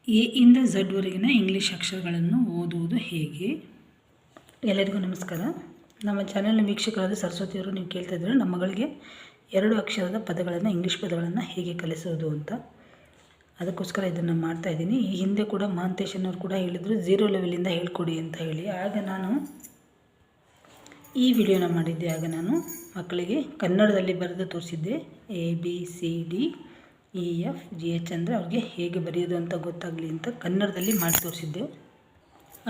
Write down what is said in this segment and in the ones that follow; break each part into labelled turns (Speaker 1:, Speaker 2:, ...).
Speaker 1: A ಇಂದ ಝಡ್ವರೆಗಿನ English ಅಕ್ಷರಗಳನ್ನು ಓದುವುದು ಹೇಗೆ? ಎಲ್ಲರಿಗೂ ನಮಸ್ಕಾರ. ನಮ್ಮ ಚಾನೆಲ್ನ ವೀಕ್ಷಕರಾದ ಸರಸ್ವತಿಯವರು ನೀವು ಕೇಳ್ತಾ ಇದ್ದರೆ ನಮ್ಮ ಮಗಳಿಗೆ 2 ಅಕ್ಷರದ ಪದಗಳನ್ನು ಇಂಗ್ಲೀಷ್ ಪದಗಳನ್ನು ಹೇಗೆ ಕಲಿಸೋದು ಅಂತ. ಅದಕ್ಕೋಸ್ಕರ ಇದನ್ನು ಮಾಡ್ತಾಯಿದ್ದೀನಿ. ಈ ಹಿಂದೆ ಕೂಡ ಮಹಾಂತೇಶನವರು ಕೂಡ ಹೇಳಿದರು 0 ಲೆವೆಲಿಂದ ಹೇಳ್ಕೊಡಿ ಅಂತ ಹೇಳಿ. ಆಗ ನಾನು ಈ ವಿಡಿಯೋನ ಮಾಡಿದ್ದೆ. ಆಗ ನಾನು ಮಕ್ಕಳಿಗೆ ಕನ್ನಡದಲ್ಲಿ ಬರೆದು ತೋರಿಸಿದ್ದೆ. ABCDEFGH ಅಂದರೆ ಅವ್ರಿಗೆ ಹೇಗೆ ಬರೆಯೋದು ಅಂತ ಗೊತ್ತಾಗಲಿ ಅಂತ ಕನ್ನಡದಲ್ಲಿ ಮಾಡಿ ತೋರಿಸಿದ್ದೆ.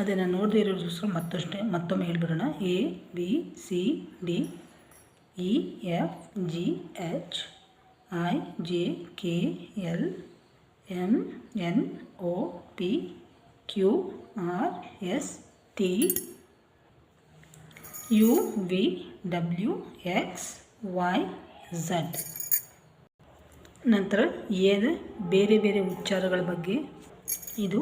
Speaker 1: ಅದನ್ನು ನೋಡದೇ ಇರೋದಕ್ಕೋಸ್ಕರ ಮತ್ತೊಮ್ಮೆ ಹೇಳ್ಬಿಡೋಣ. ABCDEFGHIJKLMNOPQRSTUVWXYZ. ನಂತರ ಎದ ಬೇರೆ ಬೇರೆ ಉಚ್ಚಾರಗಳ ಬಗ್ಗೆ. ಇದು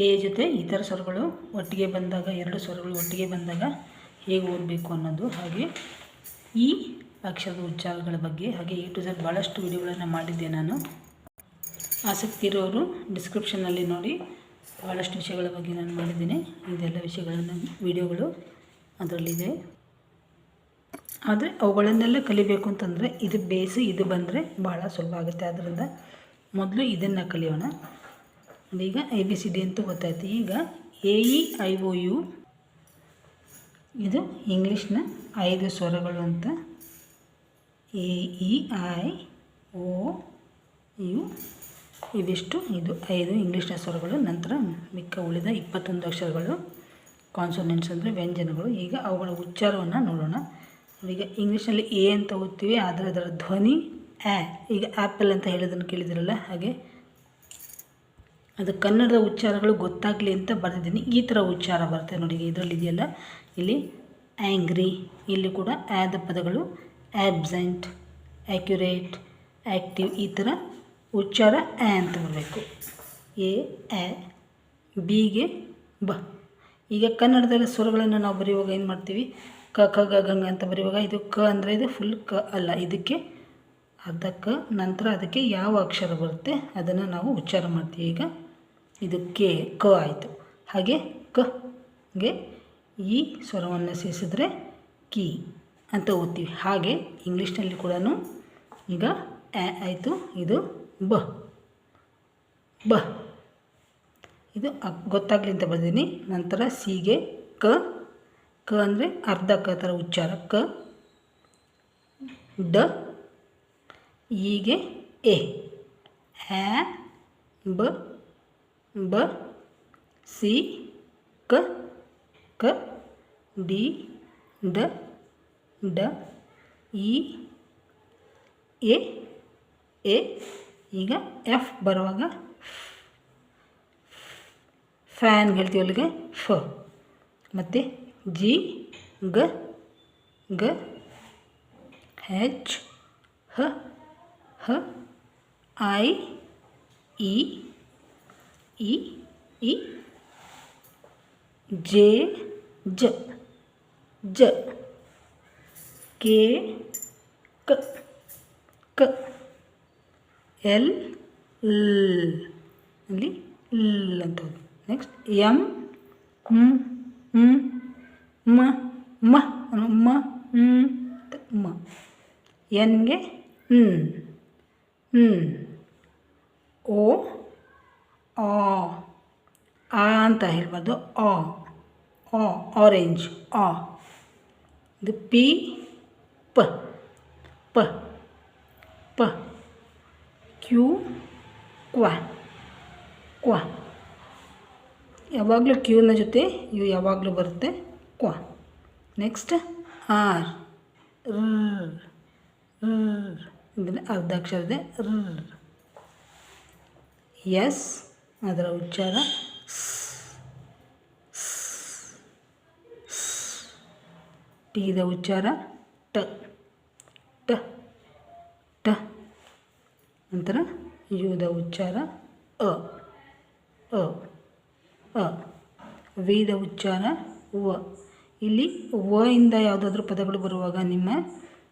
Speaker 1: ಎ ಜೊತೆ ಇತರ ಸ್ವರಗಳು ಒಟ್ಟಿಗೆ ಬಂದಾಗ, 2 ಸ್ವರಗಳು ಒಟ್ಟಿಗೆ ಬಂದಾಗ ಹೇಗೆ ಓದಬೇಕು ಅನ್ನೋದು, ಹಾಗೆ ಈ ಅಕ್ಷರದ ಉಚ್ಚಾರಗಳ ಬಗ್ಗೆ, ಹಾಗೆ A to Z ಭಾಳಷ್ಟು ವಿಡಿಯೋಗಳನ್ನು ಮಾಡಿದ್ದೆ ನಾನು. ಆಸಕ್ತಿ ಇರೋರು ಡಿಸ್ಕ್ರಿಪ್ಷನ್ನಲ್ಲಿ ನೋಡಿ, ಭಾಳಷ್ಟು ವಿಷಯಗಳ ಬಗ್ಗೆ ನಾನು ಮಾಡಿದ್ದೀನಿ. ಇದೆಲ್ಲ ವಿಷಯಗಳನ್ನು ವಿಡಿಯೋಗಳು ಅದರಲ್ಲಿದೆ. ಆದರೆ ಅವುಗಳನ್ನೆಲ್ಲ ಕಲಿಬೇಕು ಅಂತಂದರೆ ಇದು ಬೇಸಿ, ಇದು ಬಂದರೆ ಭಾಳ ಸುಲಭ ಆಗುತ್ತೆ. ಆದ್ದರಿಂದ ಮೊದಲು ಇದನ್ನು ಕಲಿಯೋಣ. ಈಗ ABCD ಅಂತ ಗೊತ್ತಾಯ್ತು. ಈಗ AEIOU ಇದು ಇಂಗ್ಲೀಷ್ನ 5 ಸ್ವರಗಳು ಅಂತ. AEIOU ಇವಿಷ್ಟು, ಇದು 5 ಇಂಗ್ಲೀಷ್ನ ಸ್ವರಗಳು. ನಂತರ ಮಿಕ್ಕ ಉಳಿದ 21 ಅಕ್ಷರಗಳು ಕಾನ್ಸೋನೆಂಟ್ಸ್ ಅಂದರೆ ವ್ಯಂಜನಗಳು. ಈಗ ಅವುಗಳ ಉಚ್ಚಾರವನ್ನು ನೋಡೋಣ. ಈಗ ಇಂಗ್ಲೀಷ್ನಲ್ಲಿ ಎ ಅಂತ ಓದ್ತೀವಿ, ಆದರೆ ಅದರ ಧ್ವನಿ ಆ. ಈಗ ಆ್ಯಪಲ್ ಅಂತ ಹೇಳೋದನ್ನು ಕೇಳಿದಿರಲ್ಲ, ಹಾಗೆ ಅದು ಕನ್ನಡದ ಉಚ್ಚಾರಗಳು ಗೊತ್ತಾಗಲಿ ಅಂತ ಬರೆದಿದ್ದೀನಿ. ಈ ಥರ ಉಚ್ಚಾರ ಬರುತ್ತೆ ನೋಡಿ. ಇದರಲ್ಲಿ ಇದೆಯಲ್ಲ, ಇಲ್ಲಿ ಆ್ಯಂಗ್ರಿ, ಇಲ್ಲಿ ಕೂಡ ಆ್ಯದ ಪದಗಳು ಆ್ಯಬ್ಸೆಂಟ್, ಆ್ಯಕ್ಯುರೇಟ್, ಆ್ಯಕ್ಟಿವ್, ಈ ಥರ ಉಚ್ಚಾರ ಆ ಅಂತ ಬರಬೇಕು. ಎ ಆ. ಬಿಗೆ ಬ. ಈಗ ಕನ್ನಡದ ಸ್ವರಗಳನ್ನು ನಾವು ಬರೆಯುವಾಗ ಏನು ಮಾಡ್ತೀವಿ? ಕ ಖ ಗ ಗಂಗ ಅಂತ ಬರೆಯುವಾಗ ಇದು ಕ ಅಂದರೆ ಇದು ಫುಲ್ ಕ ಅಲ್ಲ, ಇದಕ್ಕೆ ಅರ್ಧ ಕ, ನಂತರ ಅದಕ್ಕೆ ಯಾವ ಅಕ್ಷರ ಬರುತ್ತೆ ಅದನ್ನು ನಾವು ಉಚ್ಚಾರ ಮಾಡ್ತೀವಿ. ಈಗ ಇದು ಕ ಆಯಿತು. ಹಾಗೆ ಗೆ ಈ ಸ್ವರವನ್ನು ಸೇರಿಸಿದ್ರೆ ಕಿ ಅಂತ ಓದ್ತೀವಿ. ಹಾಗೆ ಇಂಗ್ಲೀಷ್ನಲ್ಲಿ ಕೂಡ ಈಗ ಆ ಆಯಿತು, ಇದು ಬ ಇದು ಗೊತ್ತಾಗಲಿ ಅಂತ ಬರ್ತೀನಿ. ನಂತರ ಸಿಗೆ ಕ ಅಂದರೆ ಅರ್ಧ ಕ ಥರ ಉಚ್ಚಾರ ಕ. ಡ ಈಗೆ ಎ. ಆ ಬ ಸಿ ಕ ಡಿ ಡ ಇ ಎ. ಈಗ ಎಫ್ ಬರುವಾಗ ಫ್ಯಾನ್ ಹೇಳ್ತೀವಿ, ಅಲ್ಲಿಗೆ ಫ. ಮತ್ತು ಜಿ ಗ ಹೆಚ್ ಹ ಐ ಇ ಜೆ ಜ ಕೆ ಕ ಎಲ್ ಅಲ್ಲಿ ಅಂತ. ನೆಕ್ಸ್ಟ್ ಎಮ್ ಮ ಎನ್ಗೆ ಓ ಆ ಅಂತ ಹೇಳ್ಬಾರ್ದು, ಆರೆಂಜ್ ಆ. ಇದು ಪಿ ಪ ಕ್ಯೂ ಕ್ವ. ಯಾವಾಗಲೂ ಕ್ಯೂನ ಜೊತೆ ಇವು ಯಾವಾಗಲೂ ಬರುತ್ತೆ, ಕ್ವ. ನೆಕ್ಸ್ಟ್ ಆರ್ ಇದನ್ನು ಅರ್ಧ ಅಕ್ಷರ ಇದೆ, ಎಸ್ ಅದರ ಉಚ್ಚಾರ ಟಿದ ಉಚ್ಚಾರ ಟ. ನಂತರ ಯುದ ಉಚ್ಚಾರ ಅ. ವಿದ ಉಚ್ಚಾರ ವ. ಇಲ್ಲಿ ವ ಇಂದ ಯಾವುದಾದ್ರೂ ಪದಗಳು ಬರುವಾಗ ನಿಮ್ಮ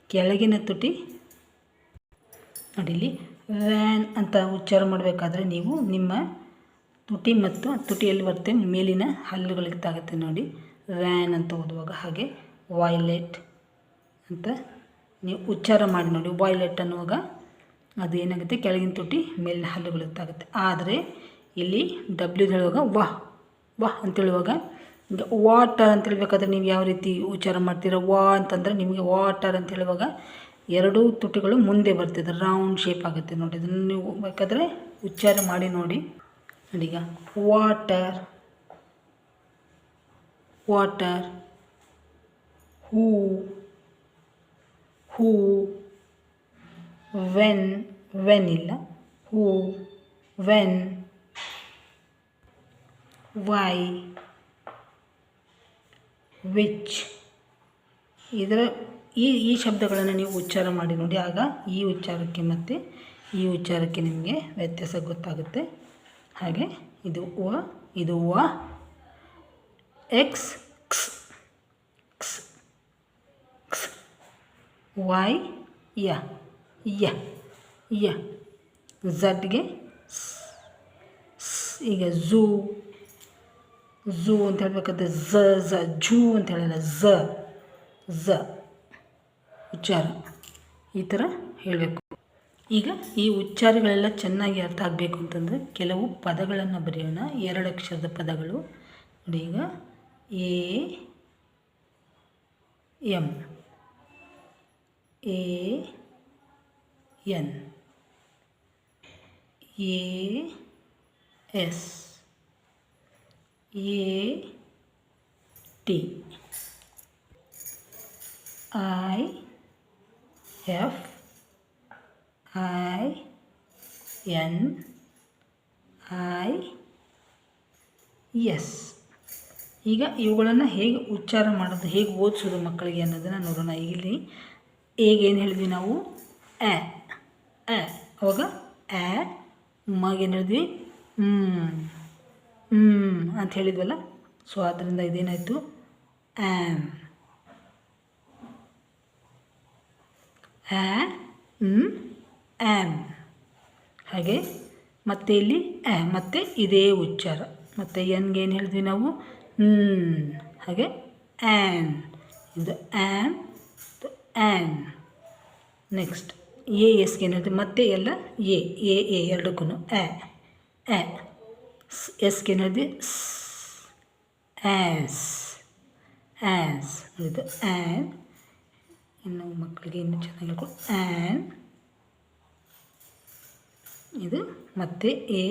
Speaker 1: ಕೆಳಗಿನ ತುಟಿ ನೋಡಿ, ಇಲ್ಲಿ ವ್ಯಾನ್ ಅಂತ ಉಚ್ಚಾರ ಮಾಡಬೇಕಾದ್ರೆ ನೀವು ನಿಮ್ಮ ತುಟಿ ಮತ್ತು ತುಟಿಯಲ್ಲಿ ಬರುತ್ತೆ ಮೇಲಿನ ಹಲ್ಲುಗಳಿಗೆ ತಾಗುತ್ತೆ ನೋಡಿ, ವ್ಯಾನ್ ಅಂತ ಓದುವಾಗ. ಹಾಗೆ ವಾಯ್ಲೆಟ್ ಅಂತ ನೀವು ಉಚ್ಚಾರ ಮಾಡಿ ನೋಡಿ. ವಾಯ್ಲೆಟ್ ಅನ್ನುವಾಗ ಅದು ಏನಾಗುತ್ತೆ, ಕೆಳಗಿನ ತುಟಿ ಮೇಲಿನ ಹಲ್ಲುಗಳಿಗೆ ತಾಗುತ್ತೆ. ಆದರೆ ಇಲ್ಲಿ ಡಬ್ಲ್ಯೂ ಹೇಳುವಾಗ ವಾಹ್ ವಾಹ್ ಅಂತ ಹೇಳುವಾಗ, ಈಗ ವಾಟರ್ ಅಂತ ಹೇಳ್ಬೇಕಾದ್ರೆ ನೀವು ಯಾವ ರೀತಿ ಉಚ್ಚಾರ ಮಾಡ್ತೀರ, ವಾ ಅಂತಂದರೆ ನಿಮಗೆ ವಾಟರ್ ಅಂತ ಹೇಳುವಾಗ ಎರಡೂ ತುಟಿಗಳು ಮುಂದೆ ಬರ್ತಿದೆ, ರೌಂಡ್ ಶೇಪ್ ಆಗುತ್ತೆ ನೋಡಿ. ಅದನ್ನು ನೀವು ಬೇಕಾದರೆ ಉಚ್ಚಾರ ಮಾಡಿ ನೋಡಿ. ಈಗ water, water, who, who, when, when ಇಲ್ಲ, ಹೂ, ವೆನ್, ವೈ, ವಿಚ್. ಇದರ ಈ ಶಬ್ದಗಳನ್ನು ನೀವು ಉಚ್ಚಾರ ಮಾಡಿ ನೋಡಿ. ಆಗ ಈ ಉಚ್ಚಾರಕ್ಕೆ ಮತ್ತು ಈ ಉಚ್ಚಾರಕ್ಕೆ ನಿಮಗೆ ವ್ಯತ್ಯಾಸ ಗೊತ್ತಾಗುತ್ತೆ. ಹಾಗೆ ಇದು ವ, ಇದು ವ, ಎಕ್ಸ್, ಕ್ಸ್, ಕ್ಸ್, ಕ್ಸ್, ವೈ, ಯ, ಯ, ಯ, ಝಡ್ಗೆ ಈಗ ಝೂ, ಝೂ ಅಂತ ಹೇಳ್ಬೇಕಾದ್ರೆ ಝ, ಝ, ಝೂ ಅಂತ ಹೇಳಲ್ಲ, ಝ, ಝ ಉಚ್ಚಾರ ಈ ಥರ ಹೇಳಬೇಕು. ಈಗ ಈ ಉಚ್ಚಾರಗಳೆಲ್ಲ ಚೆನ್ನಾಗಿ ಅರ್ಥ ಆಗಬೇಕು ಅಂತಂದರೆ ಕೆಲವು ಪದಗಳನ್ನು ಬರೆಯೋಣ, 2 ಅಕ್ಷರದ ಪದಗಳು ನೋಡಿ. ಈಗ A M, A N, A S, A T, I F, I N, I S. ಈಗ ಇವುಗಳನ್ನು ಹೇಗೆ ಉಚ್ಚಾರ ಮಾಡೋದು, ಹೇಗೆ ಓದಿಸೋದು ಮಕ್ಕಳಿಗೆ ಅನ್ನೋದನ್ನು ನೋಡೋಣ. ಇಲ್ಲಿ ಹೇಗೆ ಏನು ಹೇಳಿದ್ವಿ ನಾವು, ಎ ಎ ಅವಾಗ ಎ, ಏನು ಹೇಳಿದ್ವಿ, ಅಂತ ಹೇಳಿದ್ವಲ್ಲ. ಸೊ ಆದ್ದರಿಂದ ಇದೇನಾಯಿತು, ಆ್ಯಮ್, ಆ್ಯಮ್. ಹಾಗೆ ಮತ್ತೆ ಇಲ್ಲಿ ಮತ್ತೆ ಇದೇ ಉಚ್ಚಾರ. ಮತ್ತು ಎನ್ಗೆ ಏನು ಹೇಳಿದ್ವಿ ನಾವು, ಹಾಗೆ ಆ್ಯನ್, ಇದು ಆ್ಯಮ್, ಇದು ಆ್ಯನ್. ನೆಕ್ಸ್ಟ್ ಎ ಎಸ್ಗೆ ಏನು ಹೇಳ್ತೀವಿ, ಮತ್ತೆ ಎಲ್ಲ ಎ ಎ ಎ ಎರಡಕ್ಕೂ ಎ ಎ. ಎಸ್ಗೆ ಏನು ಹೇಳಿದ್ವಿ, ಆ್ಯಸ್, ಆ್ಯಸ್. ಇದು ಆ್ಯನ್. ಇನ್ನು ಮಕ್ಕಳಿಗೆ ಇನ್ನೂ ಚೆನ್ನಾಗಿ ಹೇಳ್ಕೊಡು, ಆ್ಯನ್. ಇದು ಮತ್ತೆ ಎ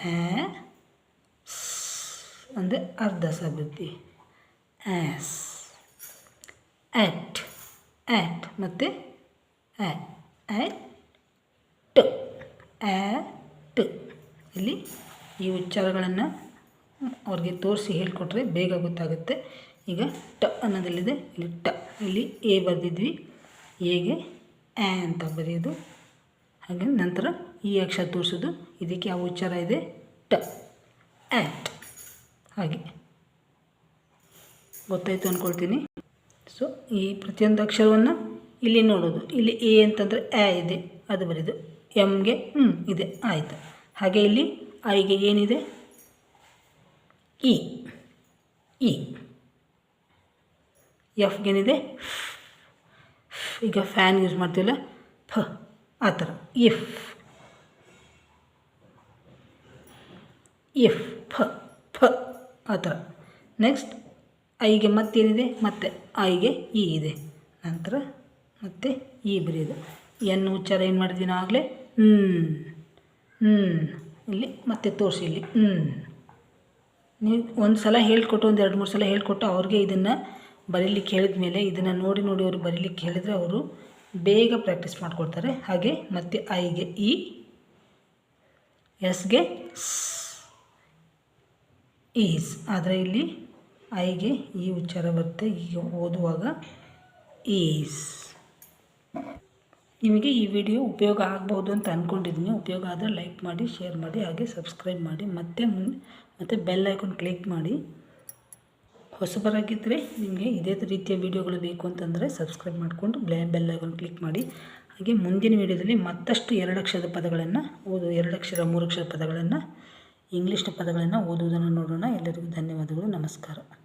Speaker 1: ಆ್ಯ ಅಂದರೆ ಅರ್ಧ ಸಾಬುತ್ತಿ, ಆ್ಯಸ್. ಆ್ಯಟ್, ಆ್ಯಟ್ ಮತ್ತು ಆ್ಯಟ್, ಆ್ಯಟ್. ಇಲ್ಲಿ ಈ ಉಚ್ಚಾರಗಳನ್ನು ಅವ್ರಿಗೆ ತೋರಿಸಿ ಹೇಳಿಕೊಟ್ರೆ ಬೇಗ ಗೊತ್ತಾಗುತ್ತೆ. ಈಗ ಟ ಅನ್ನೋದಲ್ಲಿದೆ, ಇಲ್ಲಿ ಟ, ಇಲ್ಲಿ ಎ ಬರೆದಿದ್ವಿ, ಎಗೆ ಆ್ಯ ಅಂತ ಬರೆಯೋದು. ಹಾಗೆ ನಂತರ ಈ ಅಕ್ಷರ ತೋರಿಸೋದು. ಇದಕ್ಕೆ ಯಾವ ಉಚ್ಚಾರ ಇದೆ, ಟ, ಆ್ಯಟ್. ಹಾಗೆ ಗೊತ್ತಾಯಿತು ಅಂದ್ಕೊಳ್ತೀನಿ. ಸೊ ಈ ಪ್ರತಿಯೊಂದು ಅಕ್ಷರವನ್ನು ಇಲ್ಲಿ ನೋಡೋದು. ಇಲ್ಲಿ ಎ ಅಂತಂದರೆ ಆ್ಯ ಇದೆ, ಅದು ಬರೆಯೋದು. ಎಮ್ಗೆ ಇದೆ, ಆಯಿತು. ಹಾಗೆ ಇಲ್ಲಿ ಐಗೆ ಏನಿದೆ, ಇ, ಇ. ಎಫ್ಗೇನಿದೆ, ಈಗ ಫ್ಯಾನ್ ಯೂಸ್ ಮಾಡ್ತೀವಲ್ಲ, ಫ, ಆ ಥರ, ಇಫ್, ಇಫ್, ಫ, ಫ, ಆ ಥರ. ನೆಕ್ಸ್ಟ್ ಐಗೆ ಮತ್ತೇನಿದೆ, ಮತ್ತೆ ಐಗೆ ಇ ಇದೆ, ನಂತರ ಮತ್ತೆ ಇ ಬರೆಯೋದು. ಎನ್ ಉಚ್ಚಾರ ಏನು ಮಾಡಿದ್ವಿ ನಾವು ಆಗಲೇ, ಇಲ್ಲಿ ಮತ್ತೆ ತೋರಿಸಿ, ಇಲ್ಲಿ ನೀವು ಒಂದು ಸಲ ಹೇಳಿಕೊಟ್ಟು, ಒಂದು 2-3 ಸಲ ಹೇಳಿಕೊಟ್ಟು ಅವ್ರಿಗೆ ಇದನ್ನು ಬರೀಲಿಕ್ಕೆ ಹೇಳಿದ ಮೇಲೆ ಇದನ್ನು ನೋಡಿ ನೋಡಿ ಅವರು ಬರೀಲಿಕ್ಕೆ ಹೇಳಿದರೆ ಅವರು ಬೇಗ ಪ್ರಾಕ್ಟೀಸ್ ಮಾಡ್ಕೊಳ್ತಾರೆ. ಹಾಗೆ ಮತ್ತು ಐಗೆ ಇ, ಎಸ್ಗೆ ಈಸ್. ಆದರೆ ಇಲ್ಲಿ ಐಗೆ ಈ ಉಚ್ಚಾರ ಬರುತ್ತೆ, ಈಗ ಓದುವಾಗ ಈಸ್. ನಿಮಗೆ ಈ ವಿಡಿಯೋ ಉಪಯೋಗ ಆಗ್ಬೋದು ಅಂತ ಅಂದ್ಕೊಂಡಿದ್ದೀನಿ. ಉಪಯೋಗ ಆದರೆ ಲೈಕ್ ಮಾಡಿ, ಶೇರ್ ಮಾಡಿ, ಹಾಗೆ ಸಬ್ಸ್ಕ್ರೈಬ್ ಮಾಡಿ, ಮತ್ತು ಬೆಲ್ ಐಕಾನ್ ಕ್ಲಿಕ್ ಮಾಡಿ. ಹೊಸಬರಾಗಿದ್ದರೆ ನಿಮಗೆ ಇದೇ ರೀತಿಯ ವಿಡಿಯೋಗಳು ಬೇಕು ಅಂತಂದರೆ ಸಬ್ಸ್ಕ್ರೈಬ್ ಮಾಡಿಕೊಂಡು ಬೆಲ್ ಐಕಾನ್ ಕ್ಲಿಕ್ ಮಾಡಿ. ಹಾಗೆ ಮುಂದಿನ ವಿಡಿಯೋದಲ್ಲಿ ಮತ್ತಷ್ಟು 2 ಅಕ್ಷರದ ಪದಗಳನ್ನು 2 ಅಕ್ಷರ 3 ಅಕ್ಷರ ಪದಗಳನ್ನು ಇಂಗ್ಲೀಷ್ನ ಪದಗಳನ್ನು ಓದುವುದನ್ನು ನೋಡೋಣ. ಎಲ್ಲರಿಗೂ ಧನ್ಯವಾದಗಳು. ನಮಸ್ಕಾರ.